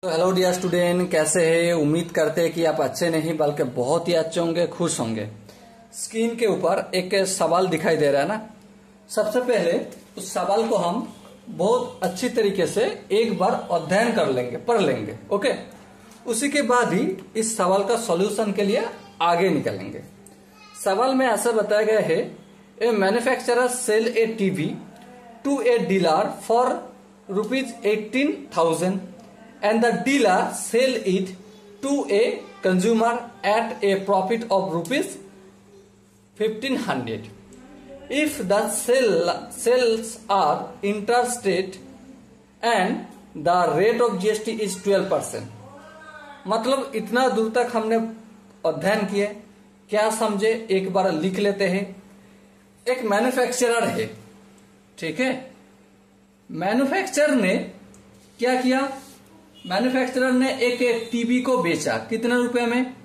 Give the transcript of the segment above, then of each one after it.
तो hello dear student, कैसे हैं? उम्मीद करते हैं कि आप अच्छे नहीं बल्कि बहुत ही अच्छे होंगे, खुश होंगे। स्क्रीन के ऊपर एक सवाल दिखाई दे रहा है ना। सबसे पहले उस सवाल को हम बहुत अच्छी तरीके से एक बार अध्ययन कर लेंगे, पढ़ लेंगे। ओके, उसी के बाद ही इस सवाल का सॉल्यूशन के लिए आगे निकलेंगे। सवाल में ऐसा बताया गया है, a manufacturer sell a TV to a dealer for ₹18,000 and the dealer sell it to a consumer at a profit of ₹1,500. If the sales are interstate and the rate of GST is 12%. मतलब इतना दूर तक हमने अध्ययन किए, क्या समझे एक बार लिख लेते हैं। एक मैन्युफैक्चरर है, ठीक है। मैन्युफैक्चरर ने क्या किया? मैन्युफैक्चरर ने एक टीवी को बेचा, कितने रुपए में?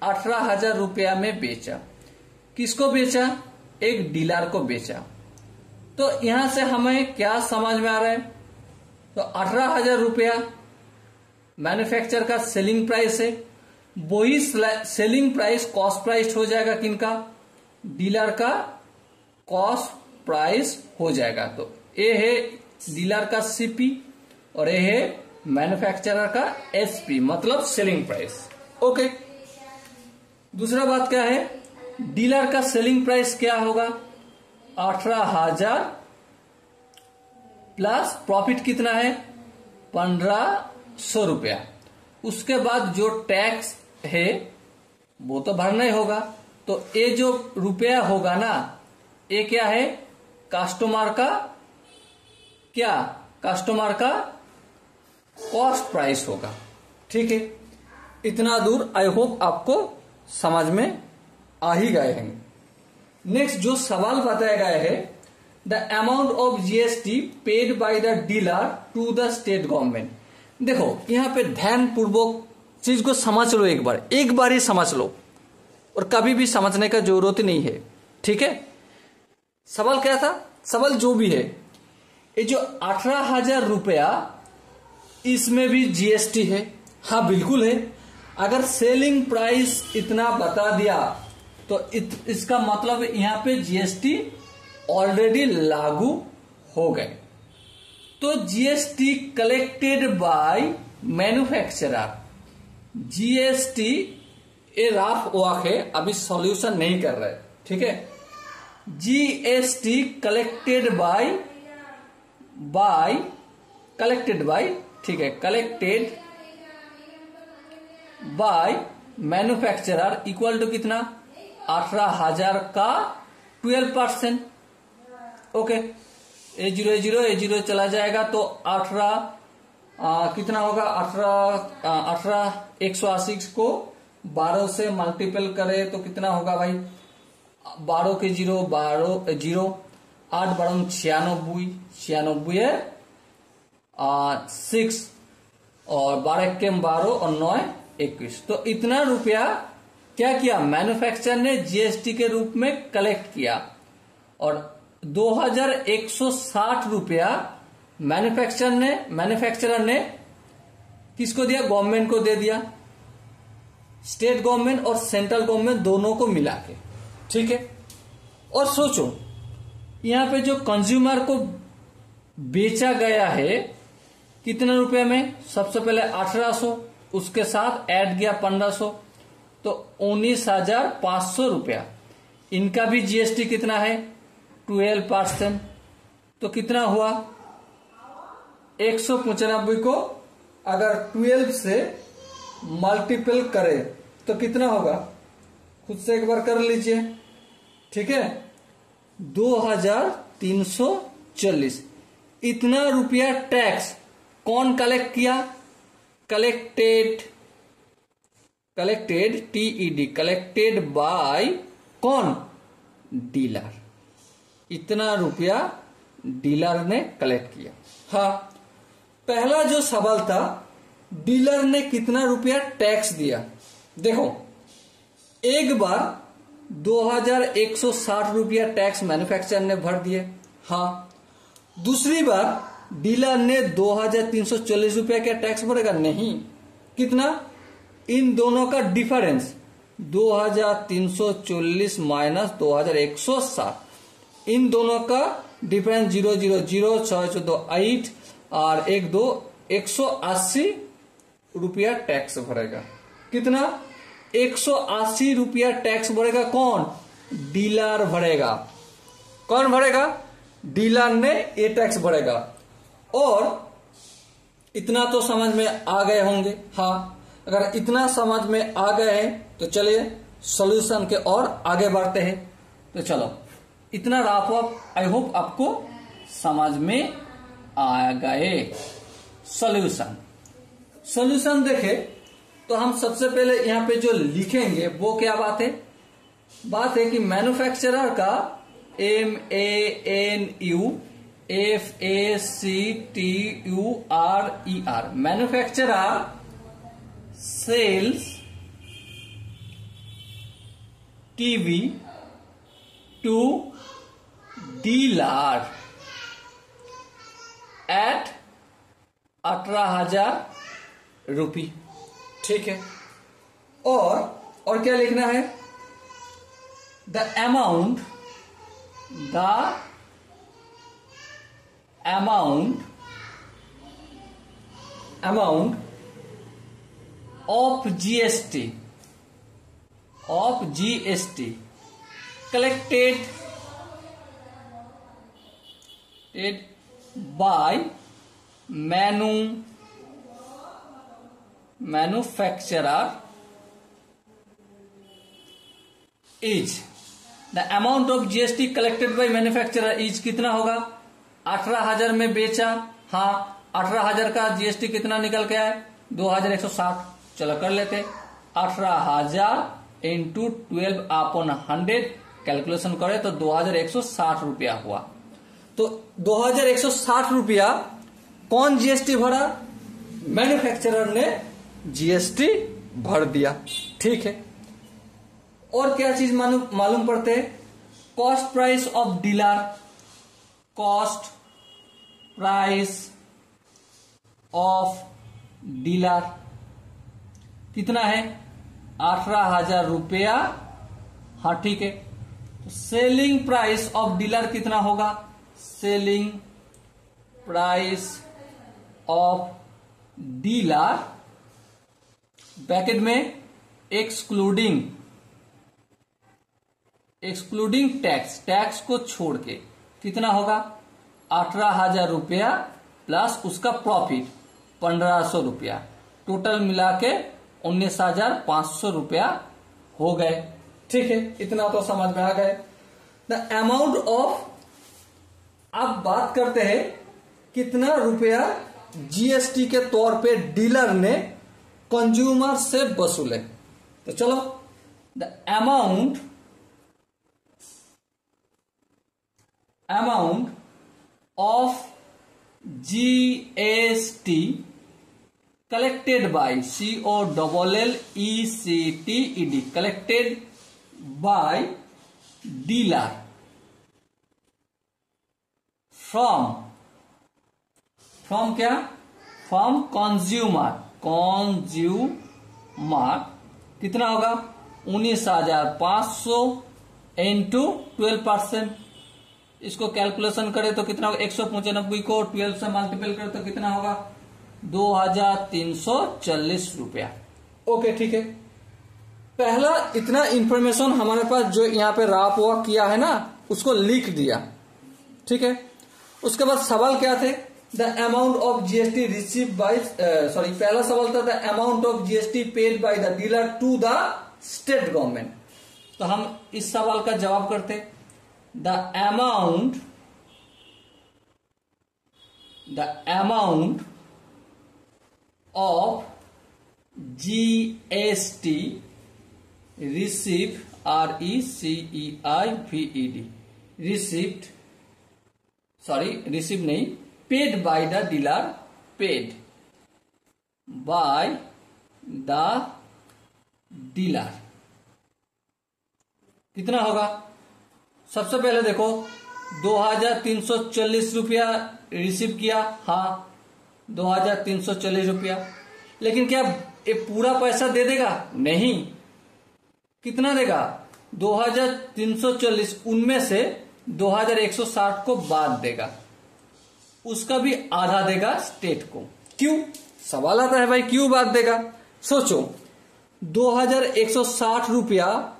18,000 रुपया में बेचा। किसको बेचा? एक डीलर को बेचा। तो यहां से हमें क्या समझ में आ रहा है? तो 18,000 रुपया मैन्युफैक्चरर का सेलिंग प्राइस है। वही सेलिंग प्राइस कॉस्ट प्राइस हो जाएगा किनका? डीलर का कॉस्ट प्राइस हो जाएगा। तो ये है डीलर का सीपी और ये है मैन्युफैक्चरर का एसपी, मतलब सेलिंग प्राइस। ओके, दूसरा बात क्या है? डीलर का सेलिंग प्राइस क्या होगा? 18,000 प्लस प्रॉफिट कितना है? 1,500 रुपया। उसके बाद जो टैक्स है वो तो भरना ही होगा। तो ये जो रुपया होगा ना, ये क्या है? कस्टमर का क्या? कस्टमर का कॉस्ट प्राइस होगा। ठीक है, इतना दूर आई होप आपको समझ में आ ही गए हैं। नेक्स्ट जो सवाल बताया गया है, the amount of GST paid by the dealer to the state government. देखो यहां पे ध्यान पूर्वक चीज को समझ लो, एक बार ही समझ लो और कभी भी समझने का जरूरत नहीं है। ठीक है, सवाल क्या था? सवाल जो भी है, ये जो 18,000 रुपया, इसमें भी जीएसटी है। हाँ बिल्कुल है। अगर सेलिंग प्राइस इतना बता दिया तो इसका मतलब यहां पे जीएसटी ऑलरेडी लागू हो गए। तो GST collected by manufacturer. GST ये रफ वाक है, अभी सॉल्यूशन नहीं कर रहे, ठीक है। जीएसटी कलेक्टेड बाय ठीक है, collected by manufacturer equal to कितना? 18,000 का 12%। ओके, A0 चला जाएगा तो 18 कितना होगा? 180 को 12 से मल्टीपल करे तो कितना होगा भाई? 12 के 0 8 12 96 6 और 12 के 12 और 9 21। तो इतना रुपया क्या किया? मैन्युफैक्चरर ने जीएसटी के रूप में कलेक्ट किया और 2,160 रुपया मैन्युफैक्चरर ने किसको दिया? गवर्नमेंट को दे दिया। स्टेट गवर्नमेंट और सेंट्रल गवर्नमेंट दोनों को मिला के, ठीक है। और सोचो यहां पे जो कंज्यूमर को बेचा गया है कितने रुपए में? सबसे पहले 1800, उसके साथ ऐड गया 1500, तो 19,500 रुपया। इनका भी जीएसटी कितना है? 12%। तो कितना हुआ? 195 को अगर 12 से मल्टीपल करे तो कितना होगा? खुद से एक बार कर लीजिए, ठीक है। 2,340। इतना रुपया टैक्स कौन कलेक्ट किया? कलेक्टेड TED, कलेक्टेड बाय कौन? डीलर। इतना रुपया डीलर ने कलेक्ट किया। हाँ, पहला जो सवाल था, डीलर ने कितना रुपया टैक्स दिया? देखो एक बार 2,160 रुपया टैक्स मैन्युफैक्चरर ने भर दिए। हाँ, दूसरी बार डीलर ने 2340 रुपया क्या टैक्स भरेगा? नहीं। कितना? इन दोनों का डिफरेंस 2340 माइनस 2160, इन दोनों का डिफरेंस 000, 6 14 8 और 1 2 180 रुपया टैक्स भरेगा। कितना? 180 रुपया टैक्स भरेगा। कौन? डीलर भरेगा। कौन भरेगा? डीलर ने ये टैक्स भरेगा। और इतना तो समझ में आ गए होंगे। हाँ, अगर इतना समझ में आ गए हैं तो चलिए सॉल्यूशन के और आगे बढ़ते हैं। तो चलो, इतना रफ अप आई होप आपको समझ में आ गए। सॉल्यूशन देखे तो हम सबसे पहले यहां पे जो लिखेंगे वो क्या बात है? बात है कि मैन्युफैक्चरर का MANUFACTURER, manufacturer sells TV to dealer at 18,000 रुपये। ठीक है। और क्या लिखना है? The amount of GST collected by manufacturer is, the amount of GST collected by manufacturer is कितना होगा? 18,000 में बेचा। हाँ, 18,000 का GST कितना निकल के आए? 2,160। चलो कर लेते। 18,000 इंटू 12/100 कैलकुलेशन करें तो 2,160 रुपया हुआ। तो 2,160 रुपया कौन जीएसटी भरा? मैन्युफैक्चरर ने जीएसटी भर दिया। ठीक है। और क्या चीज मालूम पड़ते हैं? Cost price of dealer, cost price of dealer कितना है? 18,000 रुपया। हाँ ठीक है। तो सेलिंग प्राइस ऑफ डीलर कितना होगा? Selling price of dealer bracket में एक्सक्लूडिंग टैक्स को छोड़ के कितना होगा? 18,000 रुपया प्लस उसका प्रॉफिट 1,500 रुपया, टोटल मिला के 19,500 रुपया हो गए। ठीक है, इतना तो समझ में आ गए। द अमाउंट ऑफ, अब बात करते हैं कितना रुपया जीएसटी के तौर पे डीलर ने कंज्यूमर से वसूले। तो चलो, the amount of GST collected by COLLECTED collected by dealer from क्या? from consumer कितना होगा? 19,500 इंटू 12%। इसको कैलकुलेशन करें तो कितना होगा? 195 को 12 से मल्टीपल करें तो कितना होगा? 2,340 रुपया। ओके ठीक है। पहला इतना इंफॉर्मेशन हमारे पास जो यहाँ पे राप वॉक किया है ना, उसको लिख दिया। ठीक है। उसके बाद सवाल क्या थे? The amount of GST receive by, पहला सवाल था the amount of GST paid by the dealer to the state government. तो हम इस सवाल का जवाब करते। The amount of GST received, received, received नहीं, paid by the dealer, paid by the dealer कितना होगा? सबसे पहले देखो 2,340 रुपया रिसीव किया, हाँ 2340 रुपया। लेकिन क्या ये पूरा पैसा दे देगा? नहीं। कितना देगा? 2340, उनमें से 2160 को बात देगा, उसका भी आधा देगा स्टेट को। क्यों? सवाल आता है भाई क्यों बात देगा? सोचो 2160 रुपया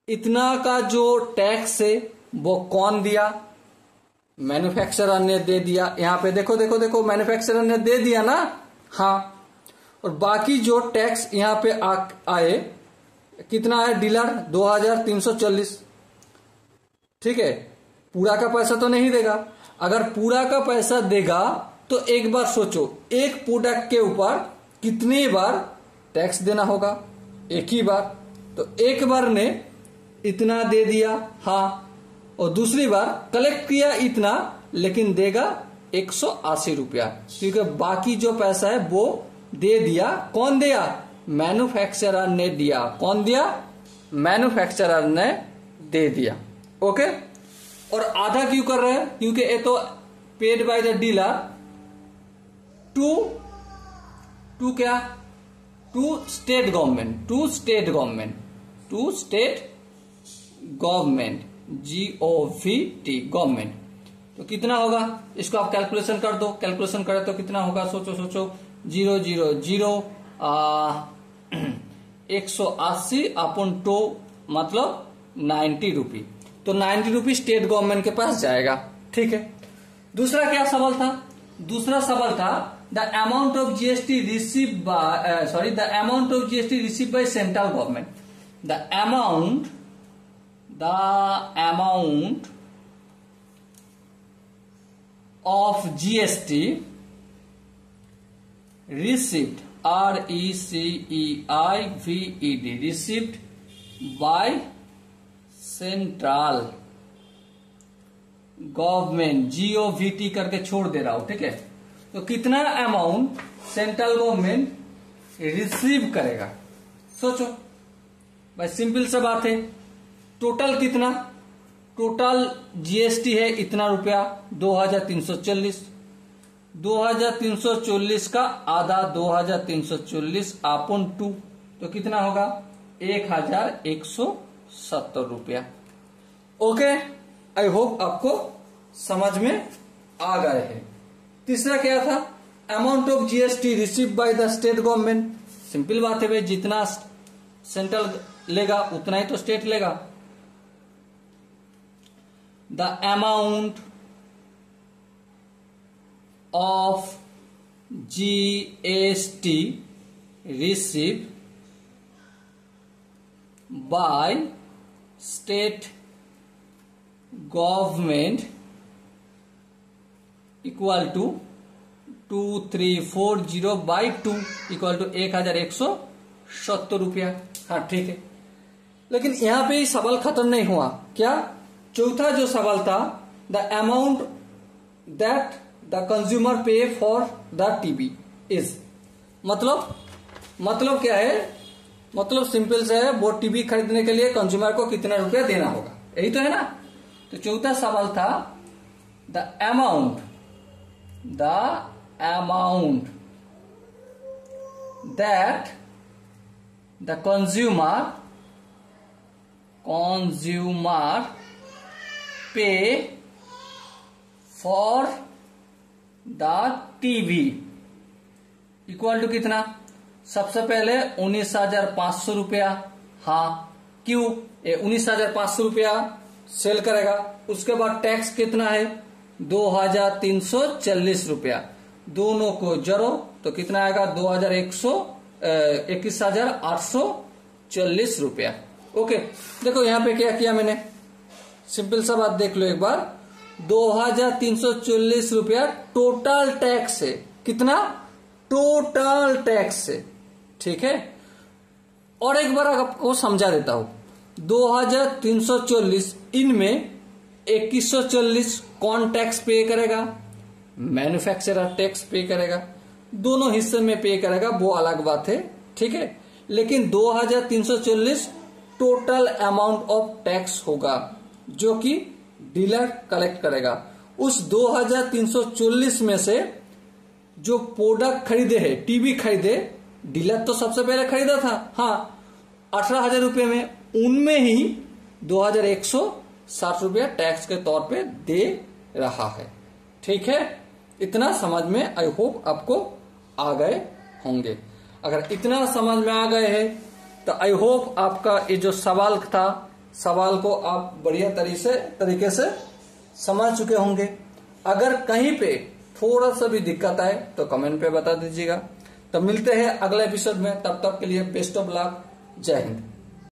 इतना का जो टैक्स है वो कौन दिया? मैन्युफैक्चरर ने दे दिया। यहां पे देखो देखो देखो, मैन्युफैक्चरर ने दे दिया ना, हाँ। और बाकी जो टैक्स यहां पे आए कितना है? डीलर 2340, ठीक है। पूरा का पैसा तो नहीं देगा। अगर पूरा का पैसा देगा तो एक बार सोचो, एक प्रोडक्ट के ऊपर कितनी बार टैक्स देना होगा? एक ही बार। तो एक बार ने इतना दे दिया, हाँ, और दूसरी बार कलेक्ट किया इतना, लेकिन देगा 180 रुपया, क्योंकि बाकी जो पैसा है वो दे दिया। कौन दिया? मैन्युफैक्चरर ने दिया। कौन दिया? मैन्युफैक्चरर ने दे दिया। ओके। और आधा क्यों कर रहे हैं? क्योंकि ये तो paid by the dealer to क्या? To state government, to state government, to state government, GOVT government. तो कितना होगा? इसको आप कैलकुलेशन कर दो। कैलकुलेशन करें तो कितना होगा? सोचो सोचो, 000 180 अपॉन 2 मतलब 90 रुपी। तो 90 रुपी स्टेट गवर्नमेंट के पास जाएगा, ठीक है। दूसरा क्या सवाल था? दूसरा सवाल था the amount of GST receive by the amount of GST receive by central government. The amount of GST received, RECEIVED, received by central government, GOVT करके छोड़ दे रहा हूं, ठीक है। तो कितना अमाउंट सेंट्रल गवर्नमेंट रिसीव करेगा? सोचो भाई, सिंपल सा बात है। टोटल कितना? टोटल GST है इतना रुपया 2340। 2340 का आधा 2340 अपॉन 2, तो कितना होगा? 1170 रुपया। ओके, आई होप आपको समझ में आ गए हैं। तीसरा क्या था? Amount of GST receive by the state government. Simple बात है भाई, जितना सेंट्रल लेगा उतना ही तो स्टेट लेगा। The amount of GST received by state government equal to 2340 by 2 equal to 1170 रुपया। हाँ ठीक है। लेकिन यहां पे सवाल खत्म नहीं हुआ। क्या? चौथा जो सवाल था, the amount that the consumer pay for the TV is, मतलब क्या है? मतलब सिंपल से है, वो टीवी खरीदने के लिए कंज्यूमर को कितना रुपया देना होगा, यही तो है ना। तो चौथा सवाल था the amount that the consumer pay for the TV equal to कितना? सबसे पहले 19,500 रुपया। हाँ, क्यों? 19,500 रुपया सेल करेगा। उसके बाद टैक्स कितना है? 2,340 रुपया। दोनों को जड़ो तो कितना आएगा? 21,840 रुपया। ओके, देखो यहां पे क्या किया मैंने, सिंपल सा बात देख लो एक बार। 2,340 रुपया टोटल टैक्स है। कितना? टोटल टैक्स है, ठीक है। और एक बार आपको समझा देता हूं, 2,340 इनमें 2140 कौन टैक्स पे करेगा? मैन्युफैक्चरर टैक्स पे करेगा। दोनों हिस्से में पे करेगा, वो अलग बात है, ठीक है। लेकिन 2,340 टोटल अमाउंट ऑफ टैक्स होगा जो कि डीलर कलेक्ट करेगा। उस 2340 में से जो प्रोडक्ट खरीदे हैं, टीवी खरीदे, डीलर तो सबसे पहले खरीदा था, हाँ 18,000 रुपये में, उनमें ही 2,160 रुपया टैक्स के तौर पे दे रहा है। ठीक है, इतना समझ में आई होप आपको आ गए होंगे। अगर इतना समझ में आ गए हैं तो आई होप आपका ये जो सवाल था, सवाल को आप बढ़िया तरीके से समझ चुके होंगे। अगर कहीं पे थोड़ा सा भी दिक्कत आए तो कमेंट पे बता दीजिएगा। तो मिलते हैं अगले एपिसोड में, तब तक के लिए बेस्ट ऑफ लक, जय हिंद।